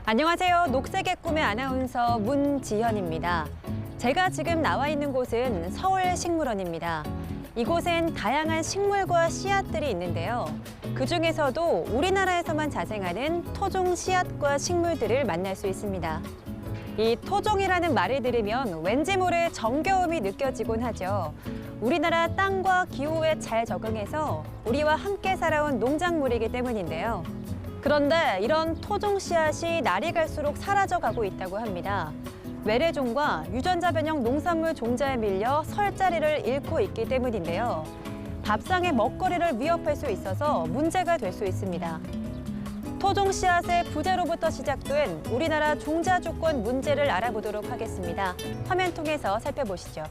안녕하세요. 녹색의 꿈의 아나운서 문지현입니다. 제가 지금 나와 있는 곳은 서울식물원입니다. 이곳엔 다양한 식물과 씨앗들이 있는데요. 그중에서도 우리나라에서만 자생하는 토종 씨앗과 식물들을 만날 수 있습니다. 이 토종이라는 말을 들으면 왠지 모를 정겨움이 느껴지곤 하죠. 우리나라 땅과 기후에 잘 적응해서 우리와 함께 살아온 농작물이기 때문인데요. 그런데 이런 토종 씨앗이 날이 갈수록 사라져가고 있다고 합니다. 외래종과 유전자 변형 농산물 종자에 밀려 설 자리를 잃고 있기 때문인데요. 밥상의 먹거리를 위협할 수 있어서 문제가 될 수 있습니다. 토종 씨앗의 부재로부터 시작된 우리나라 종자 주권 문제를 알아보도록 하겠습니다. 화면 통해서 살펴보시죠.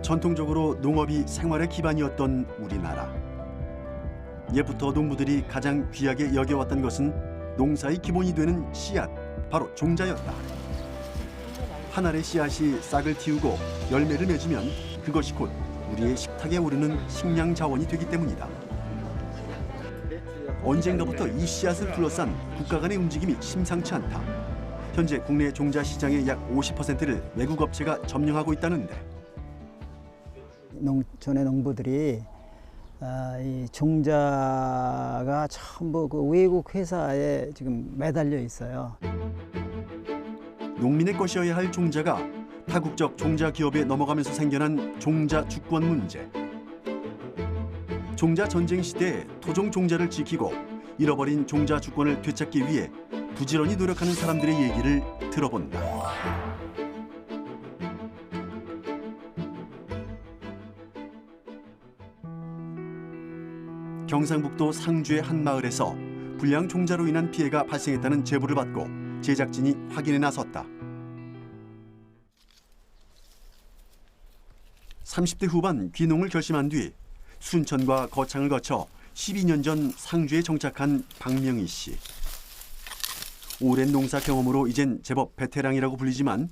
전통적으로 농업이 생활의 기반이었던 우리나라. 예부터 농부들이 가장 귀하게 여겨왔던 것은 농사의 기본이 되는 씨앗, 바로 종자였다. 한 알의 씨앗이 싹을 틔우고 열매를 맺으면 그것이 곧 우리의 식탁에 오르는 식량 자원이 되기 때문이다. 언젠가부터 이 씨앗을 둘러싼 국가 간의 움직임이 심상치 않다. 현재 국내 종자 시장의 약 50%를 외국 업체가 점령하고 있다는데. 농촌의 농부들이 이 종자가 전부 그 외국 회사에 지금 매달려 있어요. 농민의 것이어야 할 종자가 타국적 종자 기업에 넘어가면서 생겨난 종자 주권 문제. 종자 전쟁 시대에 토종 종자를 지키고 잃어버린 종자 주권을 되찾기 위해 부지런히 노력하는 사람들의 얘기를 들어본다. 경상북도 상주의 한 마을에서 불량 종자로 인한 피해가 발생했다는 제보를 받고 제작진이 확인에 나섰다. 30대 후반 귀농을 결심한 뒤 순천과 거창을 거쳐 12년 전 상주에 정착한 박명희 씨. 오랜 농사 경험으로 이젠 제법 베테랑이라고 불리지만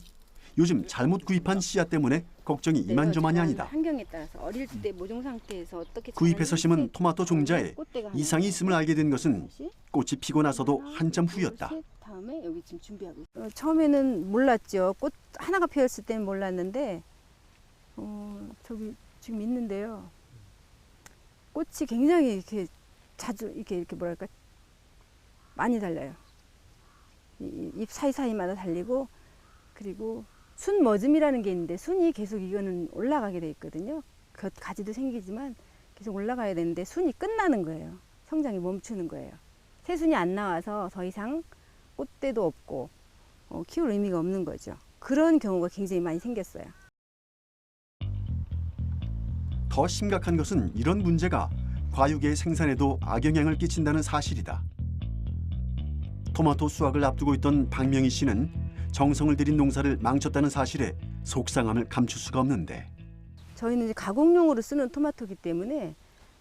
요즘 잘못 구입한 씨앗 때문에 걱정이 이만저만이 아니다. 환경에 따라서 어릴 때 모종 상태에서 어떻게 구입해서 심은 토마토 종자에 이상이 있음을 알게 된 것은 꽃이 피고 나서도 한참 후였다. 다음에 여기 지금 준비하고 있어요. 처음에는 몰랐죠. 꽃 하나가 피었을 때는 몰랐는데 저기 지금 있는데요. 꽃이 굉장히 이렇게 자주 이렇게 뭐랄까 많이 달려요. 잎 사이사이마다 달리고, 그리고 순 머즘이라는 게 있는데 순이 계속 이거는 올라가게 돼 있거든요. 가지도 생기지만 계속 올라가야 되는데 순이 끝나는 거예요. 성장이 멈추는 거예요. 새순이 안 나와서 더 이상 꽃대도 없고 키울 의미가 없는 거죠. 그런 경우가 굉장히 많이 생겼어요. 더 심각한 것은 이런 문제가 과육의 생산에도 악영향을 끼친다는 사실이다. 토마토 수확을 앞두고 있던 박명희 씨는 정성을 들인 농사를 망쳤다는 사실에 속상함을 감출 수가 없는데. 저희는 이제 가공용으로 쓰는 토마토이기 때문에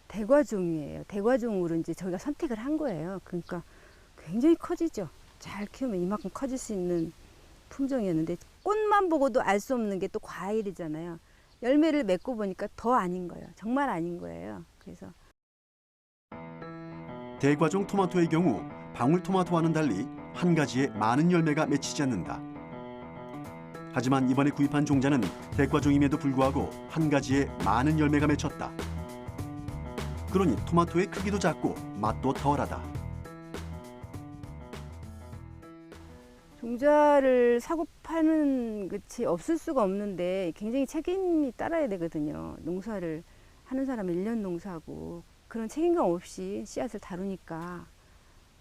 대과종이에요. 대과종으로 이제 저희가 선택을 한 거예요. 그러니까 굉장히 커지죠. 잘 키우면 이만큼 커질 수 있는 품종이었는데 꽃만 보고도 알 수 없는 게 또 과일이잖아요. 열매를 맺고 보니까 더 아닌 거예요. 정말 아닌 거예요. 그래서 대과종 토마토의 경우 방울토마토와는 달리 한 가지에 많은 열매가 맺히지 않는다. 하지만 이번에 구입한 종자는 대과종임에도 불구하고 한 가지에 많은 열매가 맺혔다. 그러니 토마토의 크기도 작고 맛도 덜하다. 종자를 사고 파는 것이 없을 수가 없는데 굉장히 책임이 따라야 되거든요. 농사를 하는 사람은 1년 농사고 그런 책임감 없이 씨앗을 다루니까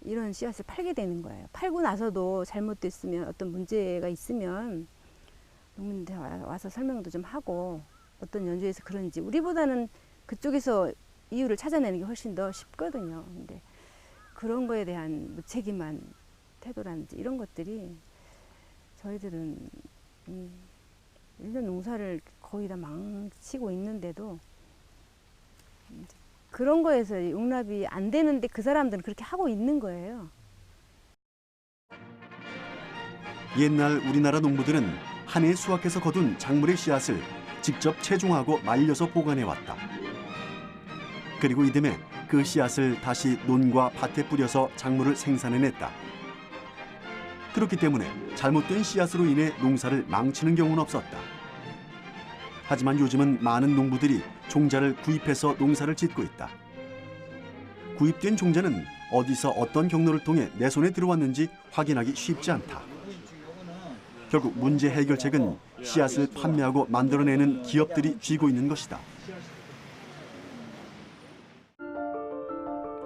이런 씨앗을 팔게 되는 거예요. 팔고 나서도 잘못됐으면 어떤 문제가 있으면 농민한테 와서 설명도 좀 하고 어떤 연주에서 그런지 우리보다는 그쪽에서 이유를 찾아내는 게 훨씬 더 쉽거든요. 근데 그런 거에 대한 무책임한 태도라든지 이런 것들이 저희들은 1년 농사를 거의 다 망치고 있는데도 그런 거에서 용납이 안 되는데 그 사람들은 그렇게 하고 있는 거예요. 옛날 우리나라 농부들은 한 해 수확해서 거둔 작물의 씨앗을 직접 채종하고 말려서 보관해왔다. 그리고 이듬해 그 씨앗을 다시 논과 밭에 뿌려서 작물을 생산해냈다. 그렇기 때문에 잘못된 씨앗으로 인해 농사를 망치는 경우는 없었다. 하지만 요즘은 많은 농부들이 종자를 구입해서 농사를 짓고 있다. 구입된 종자는 어디서 어떤 경로를 통해 내 손에 들어왔는지 확인하기 쉽지 않다. 결국 문제 해결책은 씨앗을 판매하고 만들어내는 기업들이 쥐고 있는 것이다.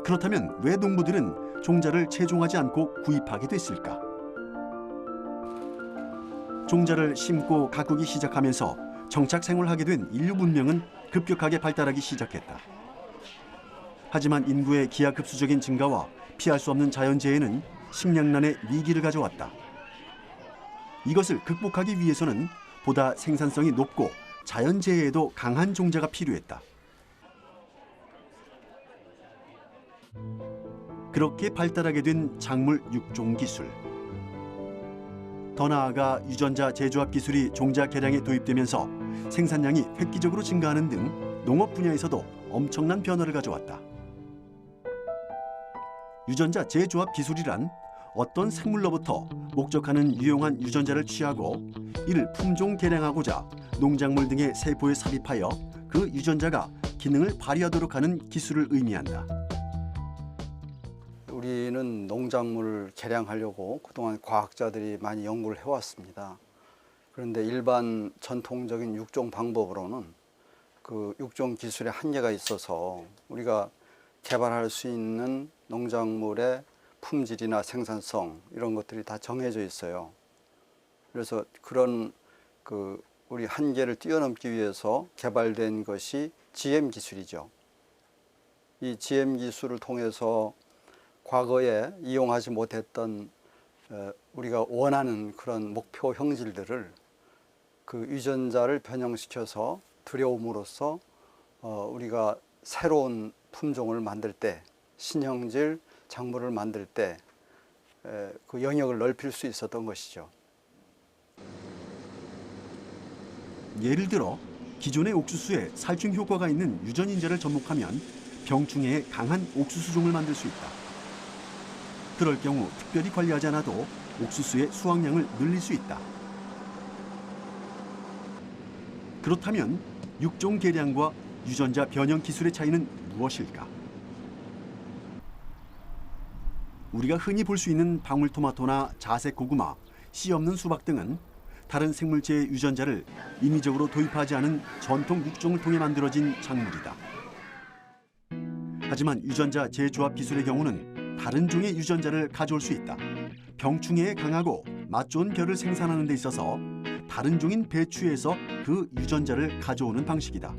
그렇다면 왜 농부들은 종자를 채종하지 않고 구입하게 됐을까? 종자를 심고 가꾸기 시작하면서 정착 생활하게 된 인류 문명은 급격하게 발달하기 시작했다. 하지만 인구의 기하급수적인 증가와 피할 수 없는 자연재해는 식량난의 위기를 가져왔다. 이것을 극복하기 위해서는 보다 생산성이 높고 자연재해에도 강한 종자가 필요했다. 그렇게 발달하게 된 작물 육종 기술. 더 나아가 유전자 재조합 기술이 종자 개량에 도입되면서 생산량이 획기적으로 증가하는 등 농업 분야에서도 엄청난 변화를 가져왔다. 유전자 재조합 기술이란 어떤 생물로부터 목적하는 유용한 유전자를 취하고 이를 품종 개량하고자 농작물 등의 세포에 삽입하여 그 유전자가 기능을 발휘하도록 하는 기술을 의미한다. 우리는 농작물을 개량하려고 그동안 과학자들이 많이 연구를 해왔습니다. 그런데 일반 전통적인 육종 방법으로는 그 육종 기술의 한계가 있어서 우리가 개발할 수 있는 농작물의 품질이나 생산성 이런 것들이 다 정해져 있어요. 그래서 그런 우리 한계를 뛰어넘기 위해서 개발된 것이 GM 기술이죠. 이 GM 기술을 통해서 과거에 이용하지 못했던 우리가 원하는 그런 목표 형질들을 그 유전자를 변형시켜서 들여옴으로써 우리가 새로운 품종을 만들 때, 신형질 작물을 만들 때 그 영역을 넓힐 수 있었던 것이죠. 예를 들어 기존의 옥수수에 살충 효과가 있는 유전인자를 접목하면 병충해에 강한 옥수수종을 만들 수 있다. 그럴 경우 특별히 관리하지 않아도 옥수수의 수확량을 늘릴 수 있다. 그렇다면 육종 개량과 유전자 변형 기술의 차이는 무엇일까? 우리가 흔히 볼 수 있는 방울토마토나 자색 고구마, 씨 없는 수박 등은 다른 생물체의 유전자를 인위적으로 도입하지 않은 전통 육종을 통해 만들어진 작물이다. 하지만 유전자 재조합 기술의 경우는 다른 종의 유전자를 가져올 수 있다. 병충해에 강하고 맛 좋은 벼를 생산하는 데 있어서 다른 종인 배추에서 그 유전자를 가져오는 방식이다.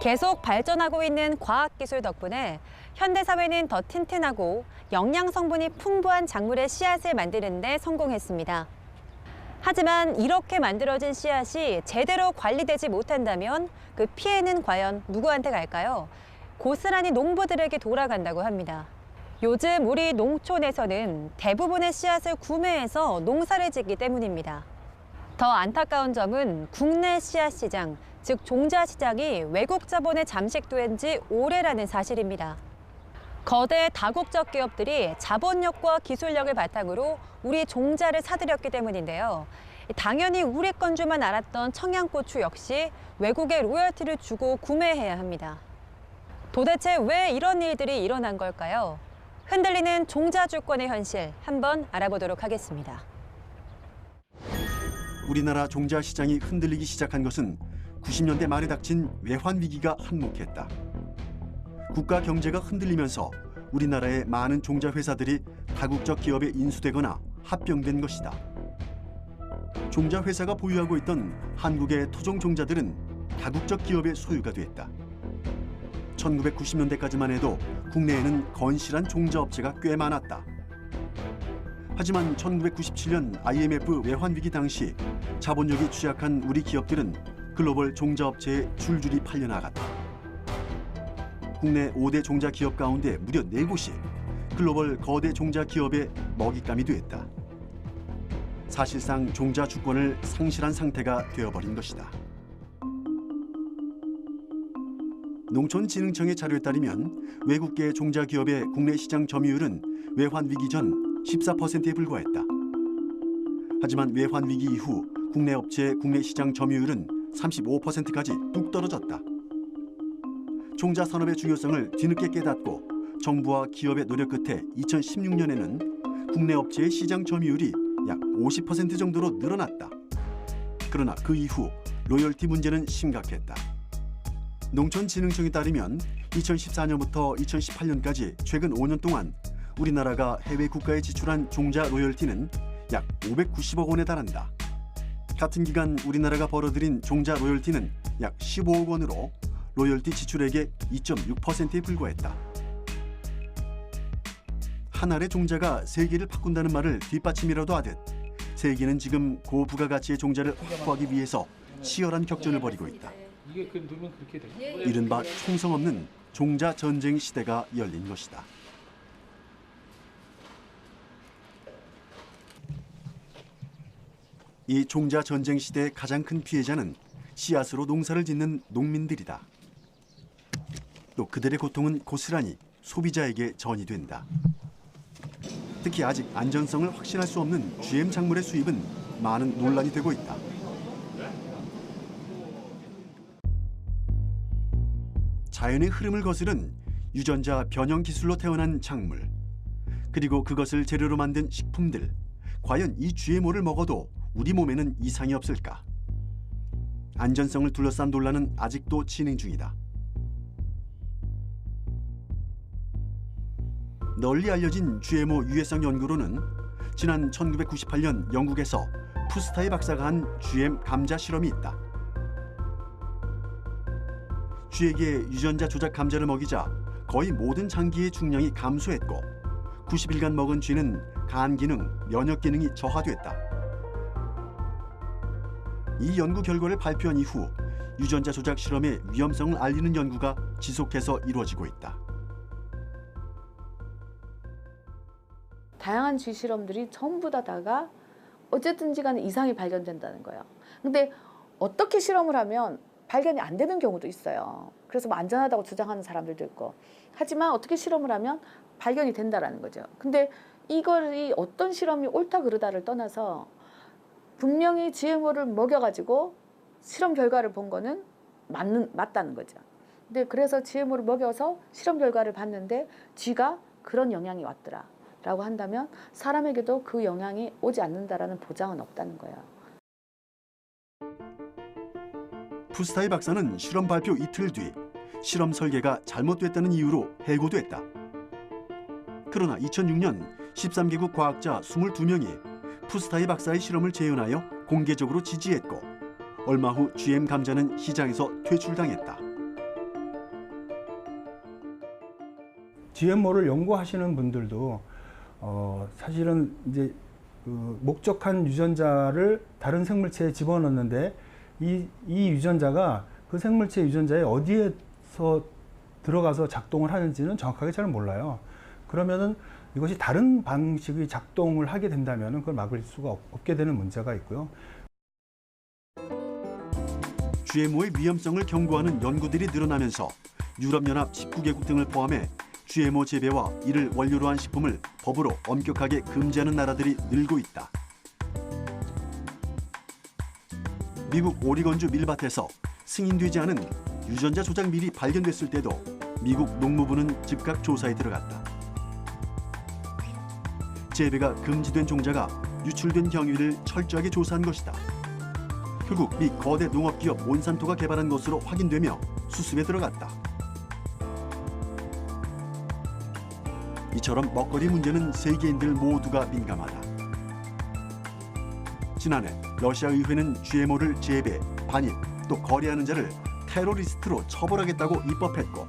계속 발전하고 있는 과학기술 덕분에 현대사회는 더 튼튼하고 영양 성분이 풍부한 작물의 씨앗을 만드는 데 성공했습니다. 하지만 이렇게 만들어진 씨앗이 제대로 관리되지 못한다면 그 피해는 과연 누구한테 갈까요? 고스란히 농부들에게 돌아간다고 합니다. 요즘 우리 농촌에서는 대부분의 씨앗을 구매해서 농사를 짓기 때문입니다. 더 안타까운 점은 국내 씨앗 시장, 즉 종자 시장이 외국 자본에 잠식된 지 오래라는 사실입니다. 거대 다국적 기업들이 자본력과 기술력을 바탕으로 우리 종자를 사들였기 때문인데요. 당연히 우리 건 줄만 알았던 청양고추 역시 외국에 로열티를 주고 구매해야 합니다. 도대체 왜 이런 일들이 일어난 걸까요? 흔들리는 종자 주권의 현실 한번 알아보도록 하겠습니다. 우리나라 종자 시장이 흔들리기 시작한 것은 90년대 말에 닥친 외환 위기가 한몫했다. 국가 경제가 흔들리면서 우리나라의 많은 종자 회사들이 다국적 기업에 인수되거나 합병된 것이다. 종자 회사가 보유하고 있던 한국의 토종 종자들은 다국적 기업의 소유가 됐다. 1990년대까지만 해도 국내에는 건실한 종자 업체가 꽤 많았다. 하지만 1997년 IMF 외환 위기 당시 자본력이 취약한 우리 기업들은 글로벌 종자 업체에 줄줄이 팔려나갔다. 국내 5대 종자 기업 가운데 무려 4곳이 글로벌 거대 종자 기업의 먹잇감이 됐다. 사실상 종자 주권을 상실한 상태가 되어버린 것이다. 농촌진흥청의 자료에 따르면 외국계 종자 기업의 국내 시장 점유율은 외환 위기 전 14%에 불과했다. 하지만 외환 위기 이후 국내 업체의 국내 시장 점유율은 35%까지 뚝 떨어졌다. 종자 산업의 중요성을 뒤늦게 깨닫고 정부와 기업의 노력 끝에 2016년에는 국내 업체의 시장 점유율이 약 50% 정도로 늘어났다. 그러나 그 이후 로열티 문제는 심각했다. 농촌진흥청에 따르면 2014년부터 2018년까지 최근 5년 동안 우리나라가 해외 국가에 지출한 종자 로열티는 약 590억 원에 달한다. 같은 기간 우리나라가 벌어들인 종자 로열티는 약 15억 원으로 로열티 지출액의 2.6%에 불과했다. 한 알의 종자가 세계를 바꾼다는 말을 뒷받침이라도 하듯 세계는 지금 고부가가치의 종자를 확보하기 위해서 치열한 격전을 벌이고 있다. 이게 그 누르면 그렇게 돼요? 이른바 총성 없는 종자 전쟁 시대가 열린 것이다. 이 종자 전쟁 시대의 가장 큰 피해자는 씨앗으로 농사를 짓는 농민들이다. 또 그들의 고통은 고스란히 소비자에게 전이 된다. 특히 아직 안전성을 확신할 수 없는 GM 작물의 수입은 많은 논란이 되고 있다. 자연의 흐름을 거스른 유전자 변형 기술로 태어난 작물, 그리고 그것을 재료로 만든 식품들, 과연 이 GMO를 먹어도 우리 몸에는 이상이 없을까? 안전성을 둘러싼 논란은 아직도 진행 중이다. 널리 알려진 GMO 유해성 연구로는 지난 1998년 영국에서 푸스타이 박사가 한 GM 감자 실험이 있다. 쥐에게 유전자 조작 감자를 먹이자 거의 모든 장기의 중량이 감소했고 90일간 먹은 쥐는 간 기능, 면역 기능이 저하됐다. 이 연구 결과를 발표한 이후 유전자 조작 실험의 위험성을 알리는 연구가 지속해서 이루어지고 있다. 다양한 쥐 실험들이 전부 다가 어쨌든지 간에 이상이 발견된다는 거예요. 근데 어떻게 실험을 하면 발견이 안 되는 경우도 있어요. 그래서 뭐 안전하다고 주장하는 사람들도 있고. 하지만 어떻게 실험을 하면 발견이 된다라는 거죠. 근데 이걸 어떤 실험이 옳다 그르다를 떠나서 분명히 GMO를 먹여가지고 실험 결과를 본 거는 맞다는 거죠. 근데 그래서 GMO를 먹여서 실험 결과를 봤는데 쥐가 그런 영향이 왔더라 라고 한다면 사람에게도 그 영향이 오지 않는다라는 보장은 없다는 거예요. 푸스타이 박사는 실험 발표 이틀 뒤 실험 설계가 잘못됐다는 이유로 해고됐다. 그러나 2006년 13개국 과학자 22명이 푸스타이 박사의 실험을 재현하여 공개적으로 지지했고 얼마 후 GM 감자는 시장에서 퇴출당했다. GMO를 연구하시는 분들도 사실은 이제 그 목적한 유전자를 다른 생물체에 집어넣는데 이 유전자가 그 생물체 유전자에 어디에서 들어가서 작동을 하는지는 정확하게 잘 몰라요. 그러면은 이것이 다른 방식의 작동을 하게 된다면 그걸 막을 수가 없게 되는 문제가 있고요. GMO의 위험성을 경고하는 연구들이 늘어나면서 유럽연합 19개국 등을 포함해 GMO 재배와 이를 원료로 한 식품을 법으로 엄격하게 금지하는 나라들이 늘고 있다. 미국 오리건주 밀밭에서 승인되지 않은 유전자 조작 밀이 발견됐을 때도 미국 농무부는 즉각 조사에 들어갔다. 재배가 금지된 종자가 유출된 경위를 철저하게 조사한 것이다. 결국 미 거대 농업기업 몬산토가 개발한 것으로 확인되며 수습에 들어갔다. 이처럼 먹거리 문제는 세계인들 모두가 민감하다. 지난해 러시아 의회는 GMO를 재배, 반입, 또 거래하는 자를 테러리스트로 처벌하겠다고 입법했고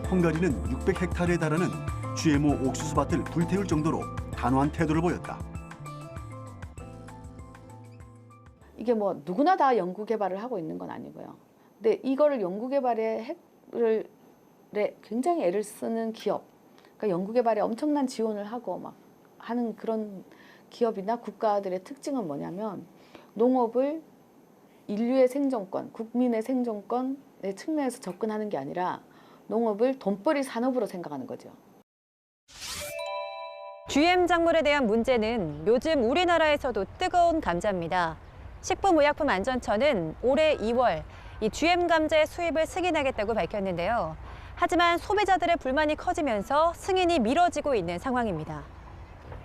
헝가리는 600헥타르에 달하는 GMO 옥수수밭을 불태울 정도로 단호한 태도를 보였다. 이게 뭐 누구나 다 연구 개발을 하고 있는 건 아니고요. 근데 이거를 연구 개발에 굉장히 애를 쓰는 기업, 그러니까 연구 개발에 엄청난 지원을 하고 막 하는 그런 기업이나 국가들의 특징은 뭐냐면 농업을 인류의 생존권, 국민의 생존권의 측면에서 접근하는 게 아니라 농업을 돈벌이 산업으로 생각하는 거죠. GM 작물에 대한 문제는 요즘 우리나라에서도 뜨거운 감자입니다. 식품의약품안전처는 올해 2월 이 GM 감자의 수입을 승인하겠다고 밝혔는데요. 하지만 소비자들의 불만이 커지면서 승인이 미뤄지고 있는 상황입니다.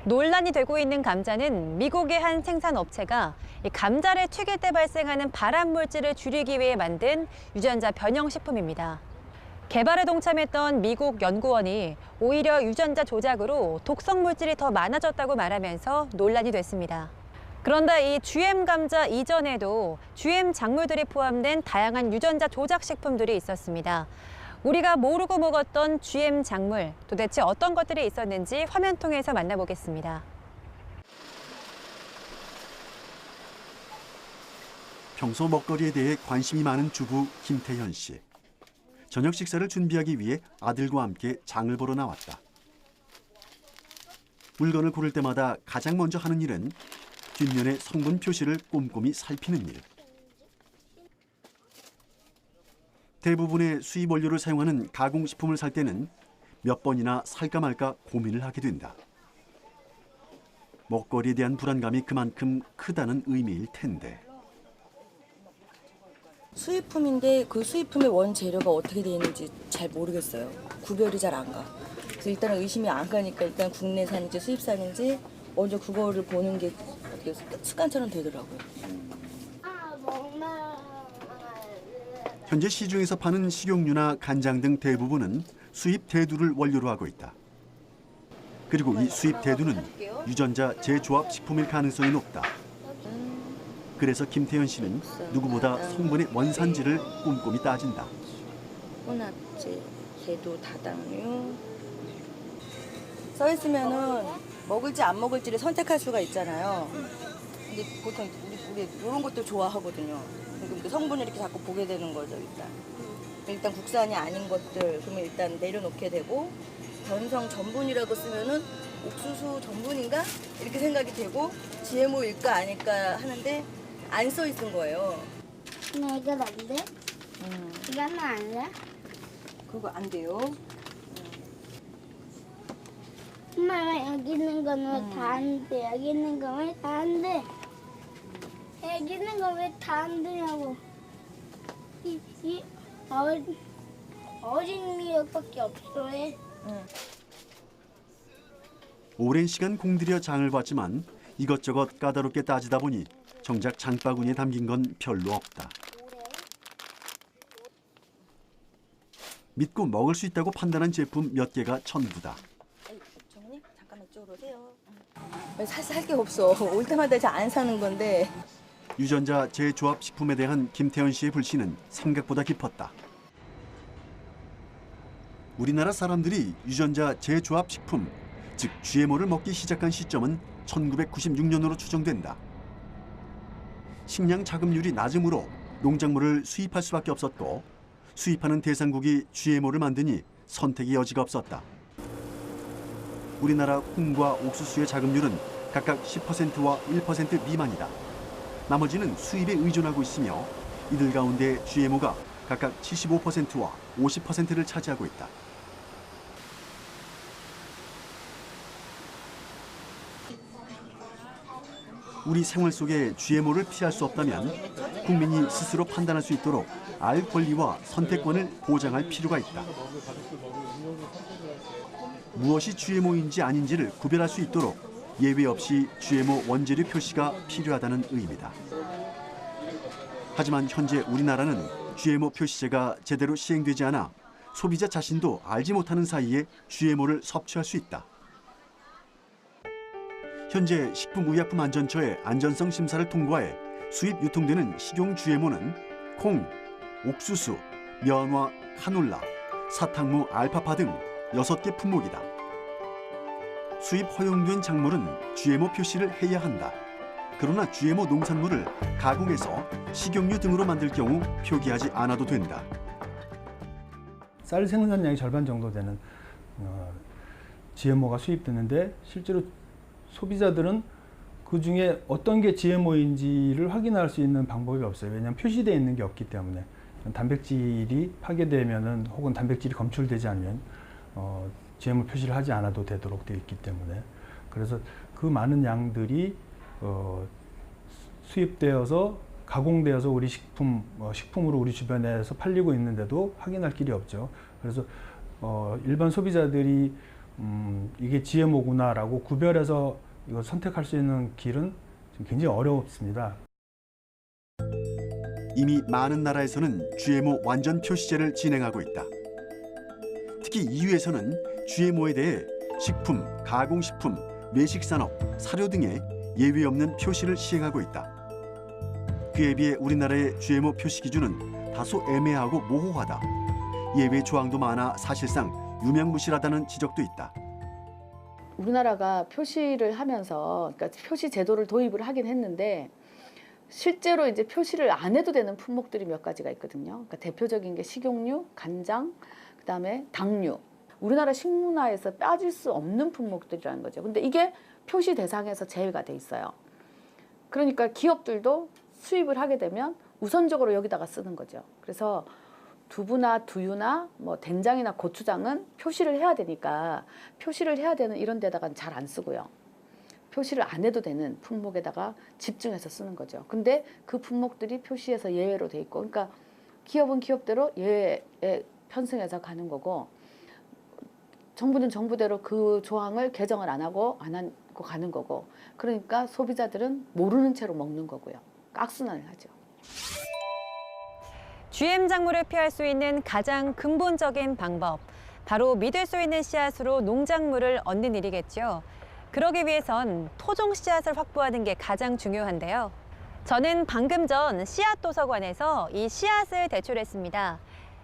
논란이 되고 있는 감자는 미국의 한 생산업체가 이 감자를 튀길 때 발생하는 발암 물질을 줄이기 위해 만든 유전자 변형 식품입니다. 개발에 동참했던 미국 연구원이 오히려 유전자 조작으로 독성 물질이 더 많아졌다고 말하면서 논란이 됐습니다. 그런데 이 GM 감자 이전에도 GM 작물들이 포함된 다양한 유전자 조작 식품들이 있었습니다. 우리가 모르고 먹었던 GM 작물, 도대체 어떤 것들이 있었는지 화면 통해서 만나보겠습니다. 평소 먹거리에 대해 관심이 많은 주부 김태현 씨. 저녁 식사를 준비하기 위해 아들과 함께 장을 보러 나왔다. 물건을 고를 때마다 가장 먼저 하는 일은 뒷면의 성분 표시를 꼼꼼히 살피는 일. 대부분의 수입 원료를 사용하는 가공식품을 살 때는 몇 번이나 살까 말까 고민을 하게 된다. 먹거리에 대한 불안감이 그만큼 크다는 의미일 텐데. 수입품인데 그 수입품의 원재료가 어떻게 되어 있는지 잘 모르겠어요. 구별이 잘 안 가. 그래서 일단은 의심이 안 가니까 일단 국내산인지 수입산인지 먼저 그거를 보는 게 어떻게 습관처럼 되더라고요. 현재 시중에서 파는 식용유나 간장 등 대부분은 수입 대두를 원료로 하고 있다. 그리고 이 수입 대두는 유전자 재조합 식품일 가능성이 높다. 그래서 김태현 씨는 누구보다 성분의 원산지를 꼼꼼히 따진다. 혼합제, 제도, 다당류 써 있으면은 먹을지 안 먹을지를 선택할 수가 있잖아요. 근데 보통 우리 이런 것도 좋아하거든요. 그러니까 성분을 이렇게 자꾸 보게 되는 거죠, 일단 국산이 아닌 것들 그러면 일단 내려놓게 되고 변성 전분이라고 쓰면은 옥수수 전분인가 이렇게 생각이 되고 GMO일까 아닐까 하는데 안 써 있는 거예요. 근데 이건 안 돼? 이거는 안 돼? 그거 안 돼요. 엄마 여기 있는 건 왜 다 안 돼? 여기 있는 건 왜 다 안 돼? 여기 있는 건 왜 다 안 되냐고. 이 어린 미역밖에 없어. 오랜 시간 공들여 장을 봤지만 이것저것 까다롭게 따지다 보니 정작 장바구니에 담긴 건 별로 없다. 믿고 먹을 수 있다고 판단한 제품 몇 개가 전부다. 정님 잠깐만 이쪽으로 오세요. 살 게 없어. 올 때마다 잘 안 사는 건데. 유전자 재조합 식품에 대한 김태현 씨의 불신은 생각보다 깊었다. 우리나라 사람들이 유전자 재조합 식품, 즉 GMO를 먹기 시작한 시점은 1996년으로 추정된다. 식량 자급률이 낮으므로 농작물을 수입할 수밖에 없었고 수입하는 대상국이 GMO를 만드니 선택의 여지가 없었다. 우리나라 콩과 옥수수의 자급률은 각각 10%와 1% 미만이다. 나머지는 수입에 의존하고 있으며 이들 가운데 GMO가 각각 75%와 50%를 차지하고 있다. 우리 생활 속에 GMO를 피할 수 없다면 국민이 스스로 판단할 수 있도록 알 권리와 선택권을 보장할 필요가 있다. 무엇이 GMO인지 아닌지를 구별할 수 있도록 예외 없이 GMO 원재료 표시가 필요하다는 의미다. 하지만 현재 우리나라는 GMO 표시제가 제대로 시행되지 않아 소비자 자신도 알지 못하는 사이에 GMO를 섭취할 수 있다. 현재 식품의약품안전처의 안전성 심사를 통과해 수입 유통되는 식용 GMO는 콩, 옥수수, 면화, 카놀라, 사탕무, 알파파 등 6개 품목이다. 수입 허용된 작물은 GMO 표시를 해야 한다. 그러나 GMO 농산물을 가공해서 식용유 등으로 만들 경우 표기하지 않아도 된다. 쌀 생산량의 절반 정도 되는 GMO가 수입되는데 실제로 소비자들은 그 중에 어떤 게 GMO인지를 확인할 수 있는 방법이 없어요. 왜냐하면 표시되어 있는 게 없기 때문에. 단백질이 파괴되면은 혹은 단백질이 검출되지 않으면 GMO 표시를 하지 않아도 되도록 되어 있기 때문에. 그래서 그 많은 양들이 수입되어서 가공되어서 우리 식품으로 우리 주변에서 팔리고 있는데도 확인할 길이 없죠. 그래서 일반 소비자들이 이게 GMO구나라고 구별해서 이걸 선택할 수 있는 길은 지금 굉장히 어렵습니다. 이미 많은 나라에서는 GMO 완전 표시제를 진행하고 있다. 특히 EU에서는 GMO에 대해 식품, 가공식품, 외식산업, 사료 등의 예외 없는 표시를 시행하고 있다. 그에 비해 우리나라의 GMO 표시 기준은 다소 애매하고 모호하다. 예외 조항도 많아 사실상 유명무실하다는 지적도 있다. 우리나라가 표시를 하면서 그러니까 표시 제도를 도입을 하긴 했는데 실제로 이제 표시를 안 해도 되는 품목들이 몇 가지가 있거든요. 그러니까 대표적인 게 식용유, 간장, 그다음에 당류. 우리나라 식문화에서 빠질 수 없는 품목들이라는 거죠. 근데 이게 표시 대상에서 제외가 돼 있어요. 그러니까 기업들도 수입을 하게 되면 우선적으로 여기다가 쓰는 거죠. 그래서 두부나 두유나 뭐 된장이나 고추장은 표시를 해야 되니까 표시를 해야 되는 이런 데다가 잘 안 쓰고요. 표시를 안 해도 되는 품목에다가 집중해서 쓰는 거죠. 근데 그 품목들이 표시에서 예외로 돼 있고, 그러니까 기업은 기업대로 예외에 편승해서 가는 거고, 정부는 정부대로 그 조항을 개정을 안 하고 가는 거고, 그러니까 소비자들은 모르는 채로 먹는 거고요. 악순환을 하죠. GM 작물을 피할 수 있는 가장 근본적인 방법, 바로 믿을 수 있는 씨앗으로 농작물을 얻는 일이겠죠. 그러기 위해선 토종 씨앗을 확보하는 게 가장 중요한데요. 저는 방금 전 씨앗 도서관에서 이 씨앗을 대출했습니다.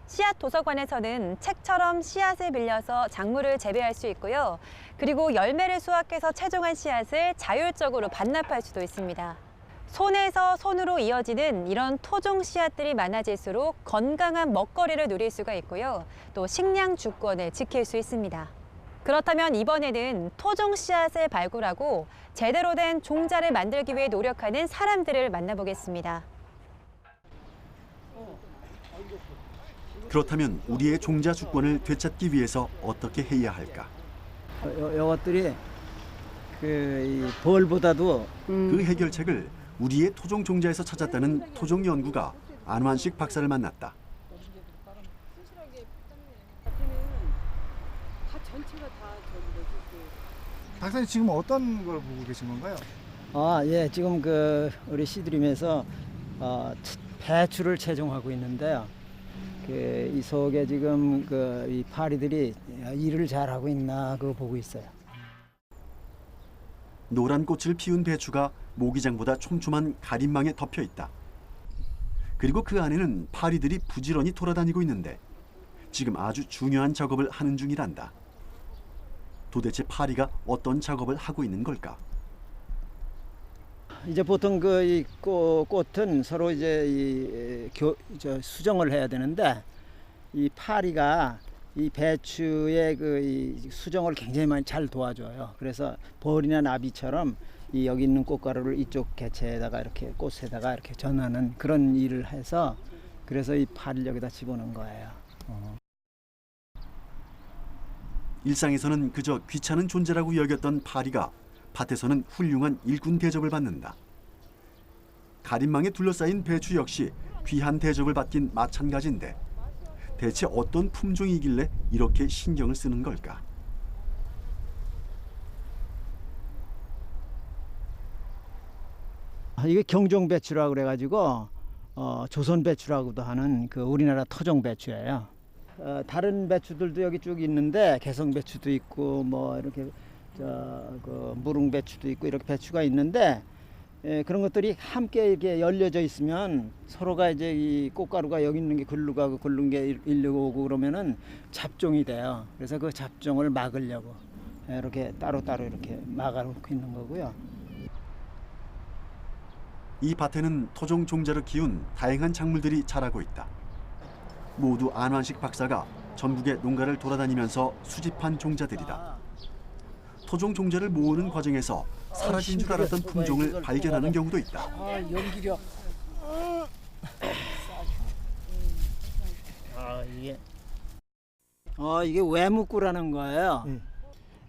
씨앗 도서관에서는 책처럼 씨앗을 빌려서 작물을 재배할 수 있고요. 그리고 열매를 수확해서 채종한 씨앗을 자율적으로 반납할 수도 있습니다. 손에서 손으로 이어지는 이런 토종 씨앗들이 많아질수록 건강한 먹거리를 누릴 수가 있고요. 또 식량 주권을 지킬 수 있습니다. 그렇다면 이번에는 토종 씨앗을 발굴하고 제대로 된 종자를 만들기 위해 노력하는 사람들을 만나보겠습니다. 그렇다면 우리의 종자 주권을 되찾기 위해서 어떻게 해야 할까? 이것들이 이 벌보다도 그 해결책을 우리의 토종 종자에서 찾았다는 토종 연구가 안환식 박사를 만났다. 박사님 지금 어떤 걸 보고 계신 건가요? 예, 지금 우리 시드림에서 배추를 채종하고 있는데요. 이 속에 지금 이 파리들이 일을 잘하고 있나 그거 보고 있어요. 노란 꽃을 피운 배추가 모기장보다 촘촘한 가림망에 덮여 있다. 그리고 그 안에는 파리들이 부지런히 돌아다니고 있는데 지금 아주 중요한 작업을 하는 중이란다. 도대체 파리가 어떤 작업을 하고 있는 걸까? 이제 보통 이 꽃은 서로 이제 수정을 해야 되는데 이 파리가 이 배추의 이 수정을 굉장히 많이 잘 도와줘요. 그래서 벌이나 나비처럼 여기 있는 꽃가루를 이쪽 개체에다가 이렇게 꽃에다가 이렇게 전하는 그런 일을 해서 그래서 이 파리를 여기다 집어넣은 거예요. 일상에서는 그저 귀찮은 존재라고 여겼던 파리가 밭에서는 훌륭한 일꾼 대접을 받는다. 가림망에 둘러싸인 배추 역시 귀한 대접을 받긴 마찬가지인데 대체 어떤 품종이길래 이렇게 신경을 쓰는 걸까? 이게 경종 배추라고 그래가지고 조선 배추라고도 하는 우리나라 토종 배추예요. 다른 배추들도 여기 쭉 있는데 개성 배추도 있고 뭐 이렇게 무릉 배추도 있고 이렇게 배추가 있는데 그런 것들이 함께 이렇게 열려져 있으면 서로가 이제 이 꽃가루가 여기 있는 게 글로 가고 글른 게 일로 오고 그러면은 잡종이 돼요. 그래서 그 잡종을 막으려고 이렇게 따로따로 이렇게 막아놓고 있는 거고요. 이 밭에는 토종 종자로 키운 다양한 작물들이 자라고 있다. 모두 안환식 박사가 전국의 농가를 돌아다니면서 수집한 종자들이다. 토종 종자를 모으는 과정에서 사라진 줄 알았던 품종을 발견하는 경우도 있다. 아, 연기력. 이게 외묵구라는 거예요.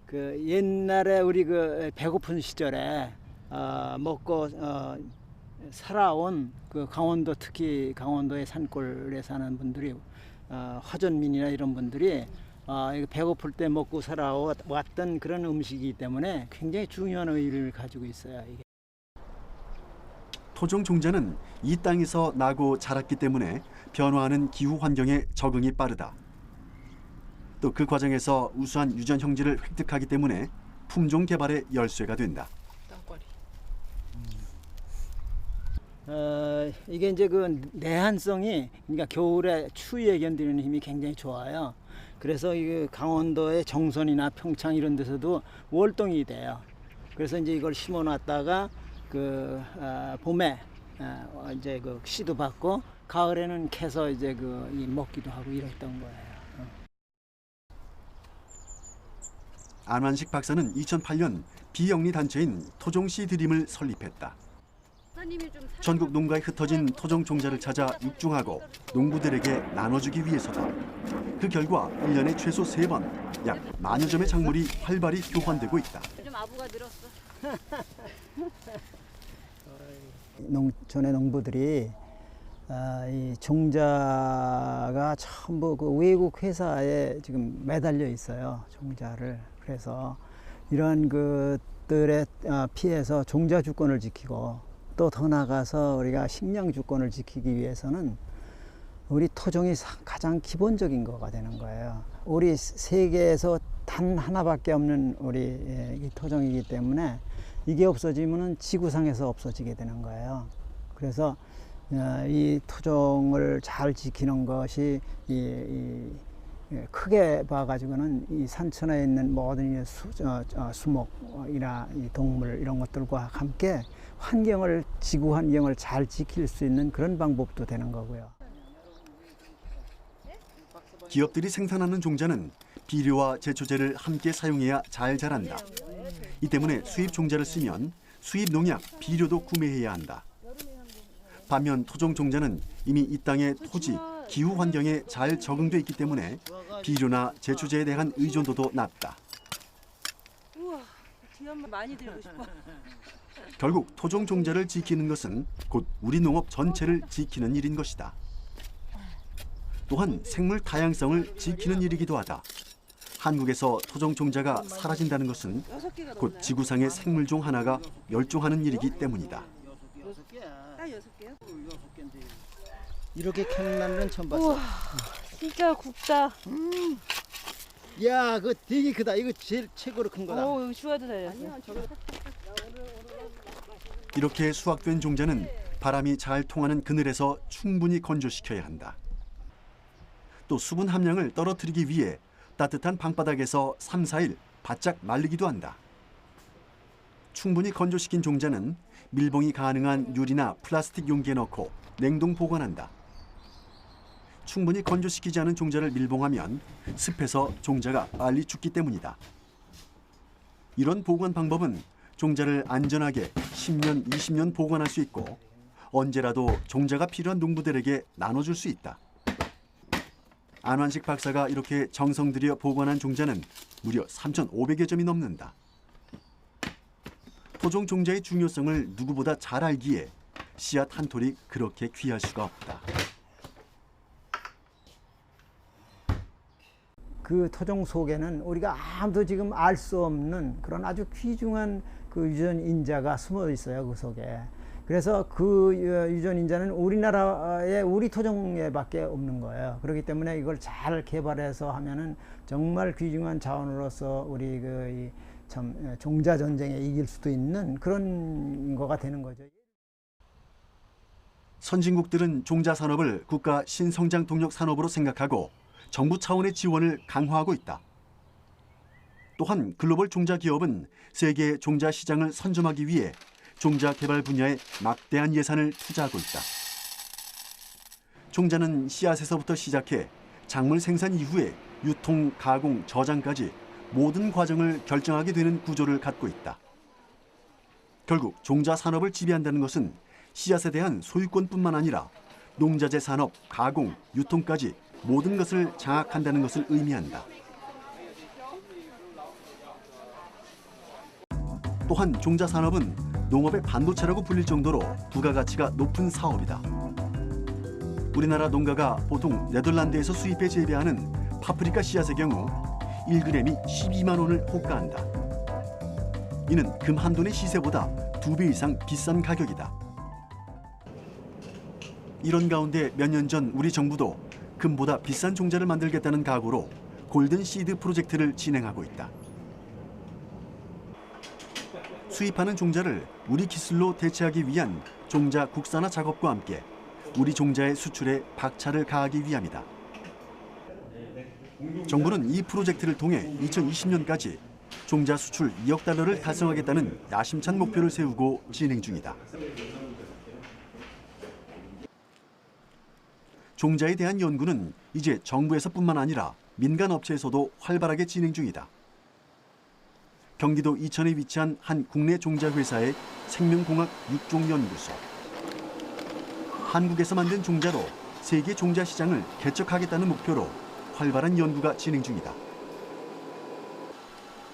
그 옛날에 우리 그 배고픈 시절에 먹고 살아온 그 강원도, 특히 강원도의 산골에 사는 분들이 화전민이나 이런 분들이 이거 배고플 때 먹고 살아왔던 그런 음식이기 때문에 굉장히 중요한 의의를 가지고 있어요. 이게. 토종 종자는 이 땅에서 나고 자랐기 때문에 변화하는 기후 환경에 적응이 빠르다. 또 그 과정에서 우수한 유전 형질을 획득하기 때문에 품종 개발의 열쇠가 된다. 이게 이제 그 내한성이, 그러니까 겨울에 추위에 견디는 힘이 굉장히 좋아요. 그래서 이 강원도의 정선이나 평창 이런 데서도 월동이 돼요. 그래서 이제 이걸 심어놨다가 그 봄에 이제 그 씨도 받고 가을에는 캐서 이제 그 먹기도 하고 이랬던 거예요. 안완식 박사는 2008년 비영리 단체인 토종씨 드림을 설립했다. 전국 농가에 흩어진 토종 종자를 찾아 육중하고 농부들에게 나눠주기 위해서다. 그 결과 1년에 최소 3번, 약 10,000여 점의 작물이 활발히 교환되고 있다. 요즘 아부가 늘었어. 농촌의 농부들이 이 종자가 전부 그 외국 회사에 지금 매달려 있어요. 종자를. 그래서 이런 것들에 피해서 종자 주권을 지키고 또 더 나아가서 우리가 식량 주권을 지키기 위해서는 우리 토종이 가장 기본적인 거가 되는 거예요. 우리 세계에서 단 하나밖에 없는 우리 이 토종이기 때문에 이게 없어지면은 지구상에서 없어지게 되는 거예요. 그래서 이 토종을 잘 지키는 것이 크게 봐가지고는 이 산천에 있는 모든 수목이나 이 동물 이런 것들과 함께 지구 환경을 잘 지킬 수 있는 그런 방법도 되는 거고요. 기업들이 생산하는 종자는 비료와 제초제를 함께 사용해야 잘 자란다. 이 때문에 수입 종자를 쓰면 수입 농약, 비료도 구매해야 한다. 반면 토종 종자는 이미 이 땅의 토지, 기후 환경에 잘 적응돼 있기 때문에 비료나 제초제에 대한 의존도도 낮다. 우와, 뒤 한번 많이 들고 싶어. 결국 토종 종자를 지키는 것은 곧 우리 농업 전체를 지키는 일인 것이다. 또한 생물 다양성을 지키는 일이기도 하다. 한국에서 토종 종자가 사라진다는 것은 곧 지구상의 생물 중 하나가 멸종하는 일이기 때문이다. 딱 6개요? 이렇게 캐는 나무는 처음 봤어. 우와, 진짜 굵다. 야, 그거 되게 크다. 이거 제일 최고로 큰 거다. 오, 여기 슈아도 달렸어. 이렇게 수확된 종자는 바람이 잘 통하는 그늘에서 충분히 건조시켜야 한다. 또 수분 함량을 떨어뜨리기 위해 따뜻한 방바닥에서 3, 4일 바짝 말리기도 한다. 충분히 건조시킨 종자는 밀봉이 가능한 유리나 플라스틱 용기에 넣고 냉동 보관한다. 충분히 건조시키지 않은 종자를 밀봉하면 습해서 종자가 빨리 죽기 때문이다. 이런 보관 방법은 종자를 안전하게 10년, 20년 보관할 수 있고 언제라도 종자가 필요한 농부들에게 나눠줄 수 있다. 안완식 박사가 이렇게 정성 들여 보관한 종자는 무려 3,500여 점이 넘는다. 토종 종자의 중요성을 누구보다 잘 알기에 씨앗 한 톨이 그렇게 귀할 수가 없다. 그 토종 속에는 우리가 아무도 지금 알 수 없는 그런 아주 귀중한 그 유전 인자가 숨어 있어요, 그 속에. 그래서 그 유전 인자는 우리나라의 우리 토종에밖에 없는 거예요. 그렇기 때문에 이걸 잘 개발해서 하면은 정말 귀중한 자원으로서 우리 참 종자 전쟁에 이길 수도 있는 그런 거가 되는 거죠. 선진국들은 종자 산업을 국가 신성장 동력 산업으로 생각하고 정부 차원의 지원을 강화하고 있다. 또한 글로벌 종자 기업은 세계 종자 시장을 선점하기 위해 종자 개발 분야에 막대한 예산을 투자하고 있다. 종자는 씨앗에서부터 시작해 작물 생산 이후에 유통, 가공, 저장까지 모든 과정을 결정하게 되는 구조를 갖고 있다. 결국 종자 산업을 지배한다는 것은 씨앗에 대한 소유권뿐만 아니라 농자재 산업, 가공, 유통까지 모든 것을 장악한다는 것을 의미한다. 또한 종자 산업은 농업의 반도체라고 불릴 정도로 부가가치가 높은 사업이다. 우리나라 농가가 보통 네덜란드에서 수입해 재배하는 파프리카 씨앗의 경우 1g이 12만 원을 호가한다. 이는 금 한 돈의 시세보다 2배 이상 비싼 가격이다. 이런 가운데 몇 년 전 우리 정부도 금보다 비싼 종자를 만들겠다는 각오로 골든 시드 프로젝트를 진행하고 있다. 수입하는 종자를 우리 기술로 대체하기 위한 종자 국산화 작업과 함께 우리 종자의 수출에 박차를 가하기 위함이다. 정부는 이 프로젝트를 통해 2020년까지 종자 수출 2억 달러를 달성하겠다는 야심찬 목표를 세우고 진행 중이다. 종자에 대한 연구는 이제 정부에서뿐만 아니라 민간 업체에서도 활발하게 진행 중이다. 경기도 이천에 위치한 한 국내 종자 회사의 생명공학 육종연구소. 한국에서 만든 종자로 세계 종자 시장을 개척하겠다는 목표로 활발한 연구가 진행 중이다.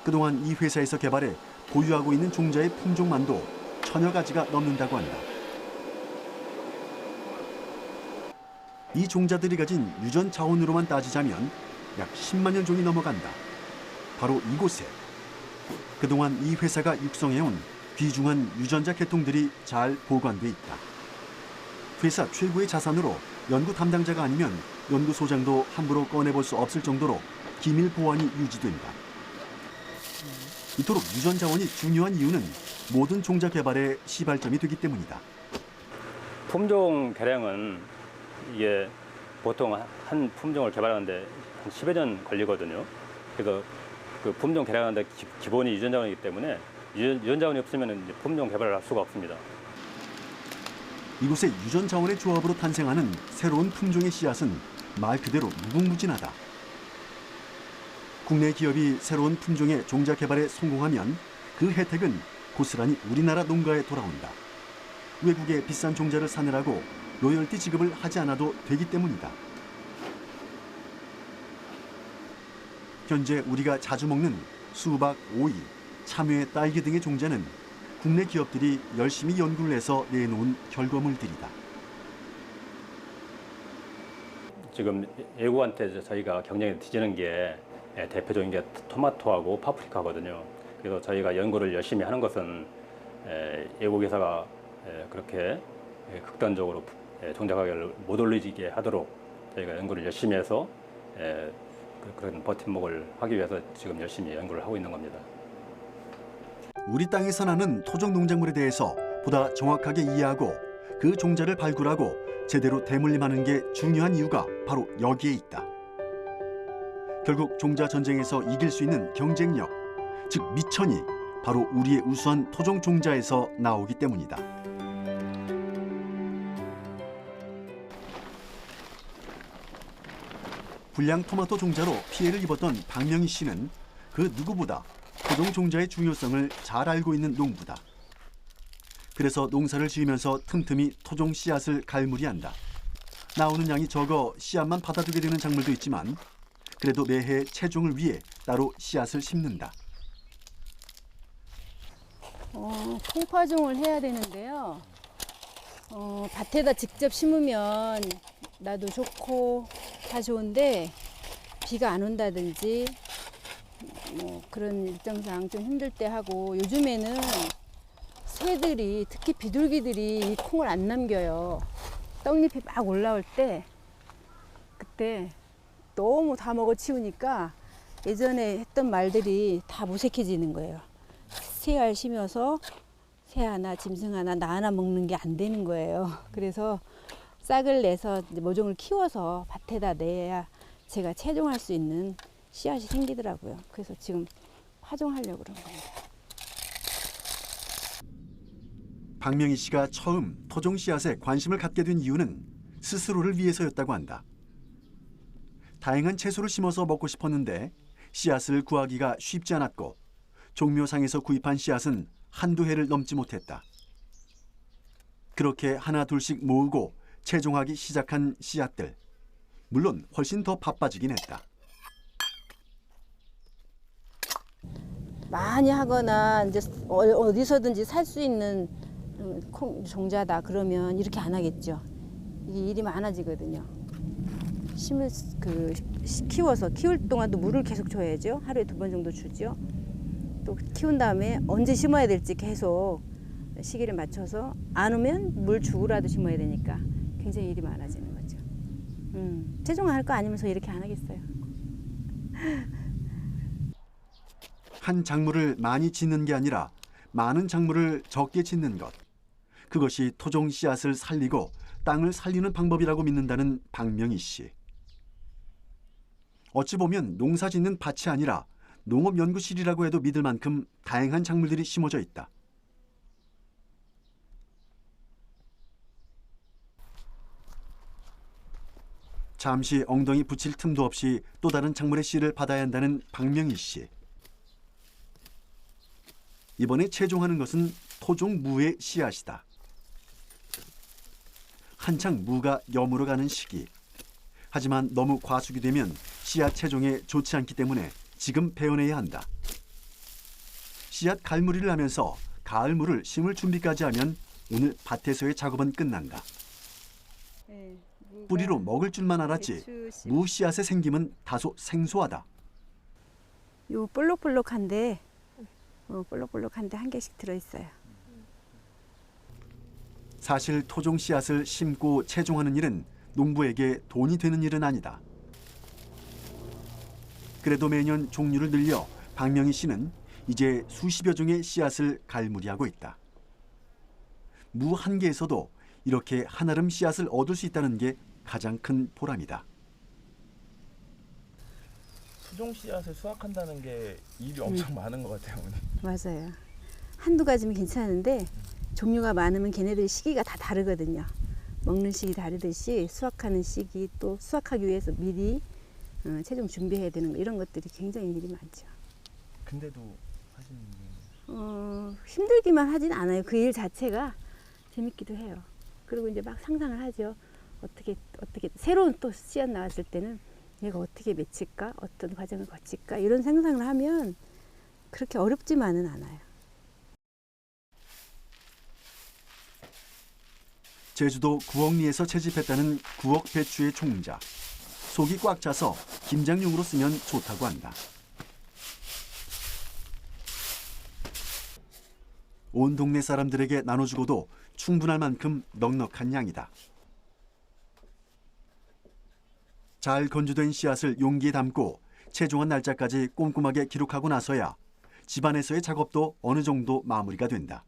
그동안 이 회사에서 개발해 보유하고 있는 종자의 품종만도 1000여 가지가 넘는다고 한다. 이 종자들이 가진 유전 자원으로만 따지자면 약 10만 년 종이 넘어간다. 바로 이곳에 그동안 이 회사가 육성해온 귀중한 유전자 계통들이 잘 보관돼 있다. 회사 최고의 자산으로 연구 담당자가 아니면 연구소장도 함부로 꺼내볼 수 없을 정도로 기밀 보안이 유지된다. 이토록 유전 자원이 중요한 이유는 모든 종자 개발의 시발점이 되기 때문이다. 품종 개량은 이게 보통 한 품종을 개발하는데 한 10여 년 걸리거든요. 그래서 그 품종 개량하는데 기본이 유전 자원이기 때문에 유전 자원이 없으면 이제 품종 개발을 할 수가 없습니다. 이곳의 유전 자원의 조합으로 탄생하는 새로운 품종의 씨앗은 말 그대로 무궁무진하다. 국내 기업이 새로운 품종의 종자 개발에 성공하면 그 혜택은 고스란히 우리나라 농가에 돌아온다. 외국의 비싼 종자를 사느라고 로열티 지급을 하지 않아도 되기 때문이다. 현재 우리가 자주 먹는 수박, 오이, 참외, 딸기 등의 종자는 국내 기업들이 열심히 연구를 해서 내놓은 결과물들이다. 지금 외국한테 저희가 경쟁에 뒤지는 게 대표적인 게 토마토하고 파프리카거든요. 그래서 저희가 연구를 열심히 하는 것은 외국 회사가 그렇게 극단적으로 종자 가격을 못 올리게 하도록 저희가 연구를 열심히 해서 그런 버팀목을 하기 위해서 지금 열심히 연구를 하고 있는 겁니다. 우리 땅에서 나는 토종 농작물에 대해서 보다 정확하게 이해하고 그 종자를 발굴하고 제대로 대물림하는 게 중요한 이유가 바로 여기에 있다. 결국 종자 전쟁에서 이길 수 있는 경쟁력, 즉 미천이 바로 우리의 우수한 토종 종자에서 나오기 때문이다. 불량 토마토 종자로 피해를 입었던 박명희 씨는 그 누구보다 토종 종자의 중요성을 잘 알고 있는 농부다. 그래서 농사를 지으면서 틈틈이 토종 씨앗을 갈무리한다. 나오는 양이 적어 씨앗만 받아두게 되는 작물도 있지만 그래도 매해 체종을 위해 따로 씨앗을 심는다. 통파종을 해야 되는데요. 밭에다 직접 심으면 나도 좋고 다 좋은데 비가 안 온다든지 뭐 그런 일정상 좀 힘들 때 하고, 요즘에는 새들이, 특히 비둘기들이 이 콩을 안 남겨요. 떡잎이 막 올라올 때 그때 너무 다 먹어치우니까 예전에 했던 말들이 다 무색해지는 거예요. 새알 심어서 새 하나, 짐승 하나, 나 하나 먹는 게 안 되는 거예요. 그래서 싹을 내서 이제 모종을 키워서 밭에다 내야 제가 채종할 수 있는 씨앗이 생기더라고요. 그래서 지금 파종하려고 그런 겁니다. 박명희 씨가 처음 토종 씨앗에 관심을 갖게 된 이유는 스스로를 위해서였다고 한다. 다양한 채소를 심어서 먹고 싶었는데 씨앗을 구하기가 쉽지 않았고 종묘상에서 구입한 씨앗은 한두 해를 넘지 못했다. 그렇게 하나 둘씩 모으고 채종하기 시작한 씨앗들. 물론 훨씬 더 바빠지긴 했다. 많이 하거나 이제 어디서든지 살 수 있는 종자다 그러면 이렇게 안 하겠죠. 이게 일이 많아지거든요. 키워서 키울 동안도 물을 계속 줘야죠. 하루에 2번 정도 주죠. 또 키운 다음에 언제 심어야 될지 계속 시기를 맞춰서 안 오면 물 주고라도 심어야 되니까 굉장히 일이 많아지는 거죠. 채종할 거 아니면서 이렇게 안 하겠어요. 한 작물을 많이 짓는 게 아니라 많은 작물을 적게 짓는 것. 그것이 토종 씨앗을 살리고 땅을 살리는 방법이라고 믿는다는 박명희 씨. 어찌 보면 농사 짓는 밭이 아니라 농업연구실이라고 해도 믿을 만큼 다양한 작물들이 심어져 있다. 잠시 엉덩이 붙일 틈도 없이 또 다른 작물의 씨를 받아야 한다는 박명희 씨. 이번에 채종하는 것은 토종 무의 씨앗이다. 한창 무가 여물어 가는 시기. 하지만 너무 과숙이 되면 씨앗 채종에 좋지 않기 때문에 지금 베어내야 한다. 씨앗 갈무리를 하면서 가을 무를 심을 준비까지 하면 오늘 밭에서의 작업은 끝난다. 뿌리로 먹을 줄만 알았지 무 씨앗의 생김은 다소 생소하다. 요 볼록볼록한데 한 개씩 들어있어요. 사실 토종 씨앗을 심고 채종하는 일은 농부에게 돈이 되는 일은 아니다. 그래도 매년 종류를 늘려 박명희 씨는 이제 수십여 종의 씨앗을 갈무리하고 있다. 무 한 개에서도 이렇게 한아름 씨앗을 얻을 수 있다는 게 가장 큰 보람이다. 토종 씨앗을 수확한다는 게 일이 엄청 많은 것 같아요, 어머니. 맞아요. 한두 가지면 괜찮은데 종류가 많으면 걔네들 시기가 다 다르거든요. 먹는 시기 다르듯이 수확하는 시기 또 수확하기 위해서 미리 채종 준비해야 되는 거 이런 것들이 굉장히 일이 많죠. 근데도 하시는 게 힘들기만 하진 않아요. 그 일 자체가 재밌기도 해요. 그리고 이제 막 상상을 하죠. 어떻게 새로운 또 씨앗 나왔을 때는 얘가 어떻게 맺힐까? 어떤 과정을 거칠까? 이런 상상을 하면 그렇게 어렵지만은 않아요. 제주도 구억리에서 채집했다는 구억 배추의 종자. 속이 꽉 차서 김장용으로 쓰면 좋다고 한다. 온 동네 사람들에게 나눠주고도 충분할 만큼 넉넉한 양이다. 잘 건조된 씨앗을 용기에 담고 채종한 날짜까지 꼼꼼하게 기록하고 나서야 집안에서의 작업도 어느 정도 마무리가 된다.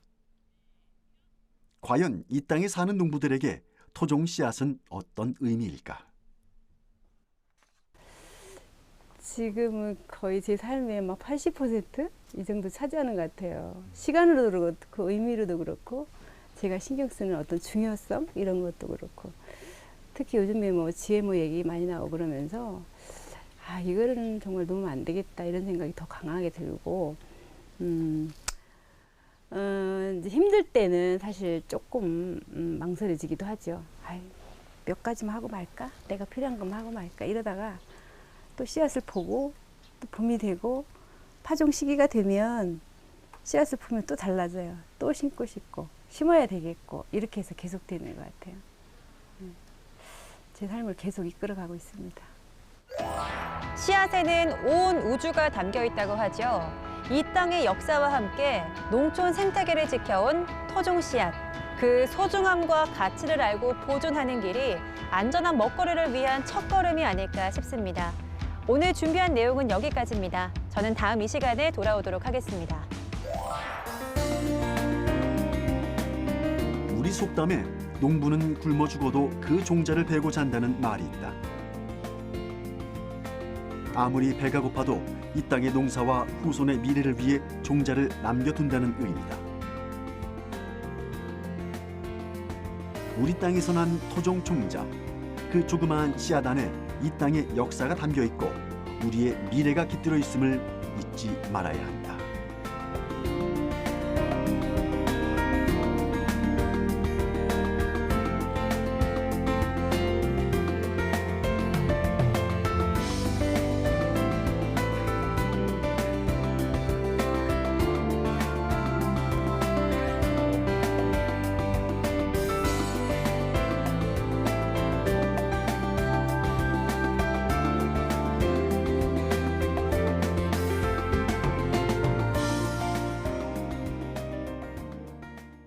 과연 이 땅에 사는 농부들에게 토종 씨앗은 어떤 의미일까? 지금은 거의 제 삶의 막 80% 이 정도 차지하는 것 같아요. 시간으로도 그렇고 의미로도 그렇고 제가 신경 쓰는 어떤 중요성 이런 것도 그렇고 특히 요즘에 뭐 GMO 얘기 많이 나오고 그러면서 아 이거는 정말 놓으면 안 되겠다 이런 생각이 더 강하게 들고 이제 힘들 때는 사실 조금 망설여지기도 하죠. 아이, 몇 가지만 하고 말까? 내가 필요한 것만 하고 말까? 이러다가 또 씨앗을 보고 또 봄이 되고 파종 시기가 되면 씨앗을 보면 또 달라져요. 또 심고 싶고 심어야 되겠고 이렇게 해서 계속 되는 것 같아요. 제 삶을 계속 이끌어가고 있습니다. 씨앗에는 온 우주가 담겨 있다고 하죠. 이 땅의 역사와 함께 농촌 생태계를 지켜온 토종 씨앗. 그 소중함과 가치를 알고 보존하는 길이 안전한 먹거리를 위한 첫걸음이 아닐까 싶습니다. 오늘 준비한 내용은 여기까지입니다. 저는 다음 이 시간에 돌아오도록 하겠습니다. 우리 속담에 농부는 굶어 죽어도 그 종자를 베고 잔다는 말이 있다. 아무리 배가 고파도 이 땅의 농사와 후손의 미래를 위해 종자를 남겨둔다는 의미다. 우리 땅에서 난 토종 종자, 그 조그마한 씨앗 안에 이 땅의 역사가 담겨 있고 우리의 미래가 깃들어 있음을 잊지 말아야 한다.